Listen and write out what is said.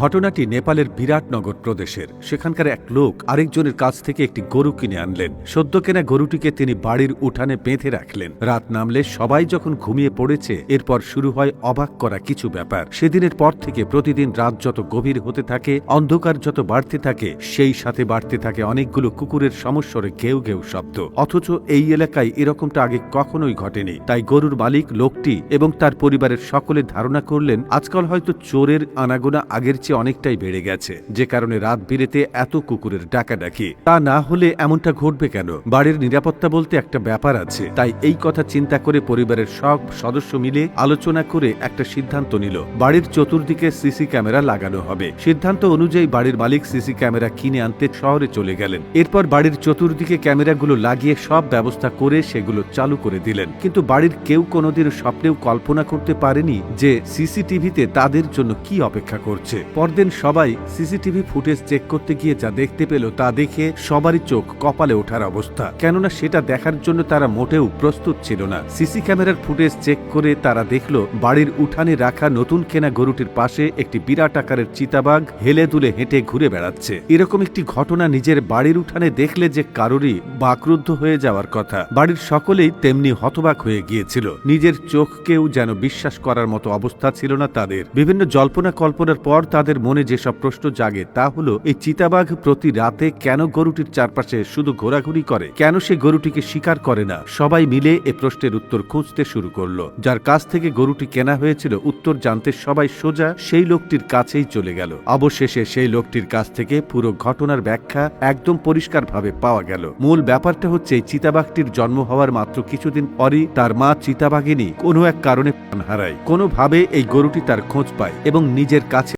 ঘটনাটি নেপালের বিরাটনগর প্রদেশের। সেখানকার এক লোক আরেকজনের কাছ থেকে একটি গরু কিনে আনলেন। সদ্য কেনা গরুটিকে তিনি বাড়ির উঠানে বেঁধে রাখলেন। রাত নামলে সবাই যখন ঘুমিয়ে পড়েছে, এরপর শুরু হয় অবাক করা কিছু ব্যাপার। সেদিনের পর থেকে প্রতিদিন রাত যত গভীর হতে থাকে, অন্ধকার যত বাড়তে থাকে, সেই সাথে বাড়তে থাকে অনেকগুলো কুকুরের সমস্বরে ঘেউ ঘেউ শব্দ। অথচ এই এলাকায় এরকমটা আগে কখনোই ঘটেনি। তাই গরুর মালিক লোকটি এবং তার পরিবারের সকলে ধারণা করলেন আজকাল হয়তো চোরের আনাগোনা আগের চেয়ে অনেকটাই বেড়ে গেছে, যে কারণে রাত বিরেতে এত কুকুরের ডাকাডাকি। তা না হলে এমনটা ঘটবে কেন? বাড়ির নিরাপত্তা বলতে একটা ব্যাপার আছে। তাই এই কথা চিন্তা করে পরিবারের সব সদস্য মিলে আলোচনা করে একটা সিদ্ধান্ত নিল, বাড়ির চতুর্দিকে সিসি ক্যামেরা লাগানো হবে। সিদ্ধান্ত অনুযায়ী বাড়ির মালিক সিসি ক্যামেরা কিনে আনতে শহরে চলে গেলেন। এরপর বাড়ির চতুর্দিকে ক্যামেরাগুলো লাগিয়ে সব ব্যবস্থা করে সেগুলো চালু করে দিলেন। কিন্তু বাড়ির কেউ কোনোদিন স্বপ্নেও কল্পনা করতে পারেনি যে সিসিটিভিতে তাদের জন্য কি অপেক্ষা করছে। পরদিন সবাই সিসিটিভি ফুটেজ চেক করতে গিয়ে যা দেখতে পেল তা দেখে সবারই চোখ কপালে ওঠার অবস্থা। কেননা সেটা দেখার জন্য তারা মোটেও প্রস্তুত ছিল না। সিসি ক্যামেরার ফুটেজ চেক করে তারা দেখল বাড়ির উঠানে রাখা নতুন কেনা গরুটির পাশে একটি বিরাট আকারের চিতাবাঘ হেলে দুলে হেঁটে ঘুরে বেড়াচ্ছে। এরকম একটি ঘটনা নিজের বাড়ির উঠানে দেখলে যে কারোরই বাকরুদ্ধ হয়ে যাওয়ার কথা। বাড়ির সকলেই তেমনি হতবাক হয়ে গিয়েছিল। নিজের চোখকেও যেন বিশ্বাস করার মতো অবস্থা ছিল না তাদের। বিভিন্ন জল্পনা কল্পনার পর তাদের মনে যেসব প্রশ্ন জাগে তা হলো, এই চিতাবাঘ প্রতি রাতে কেন গরুটির চারপাশে শুধু ঘোরাঘুরি করে? কেন সে গরুটিকে শিকার করে না? সবাই মিলে এ প্রশ্নের উত্তর খুঁজতে শুরু করলো। যার কাছ থেকে গরুটি কেনা হয়েছিল উত্তর জানতে সবাই সোজা সেই লোকটির কাছেই চলে গেল। অবশেষে সেই লোকটির কাছ থেকে পুরো ঘটনার ব্যাখ্যা একদম পরিষ্কারভাবে পাওয়া গেল। মূল ব্যাপারটা হচ্ছে, চিতাবাঘটির জন্ম হওয়ার মাত্র কিছুদিন পরই তার মা চিতাবাঘিনী কোনো এক কারণে প্রাণ হারায়। কোনোভাবে এই গরুটি তার খোঁজ পায় এবং নিজের কাছে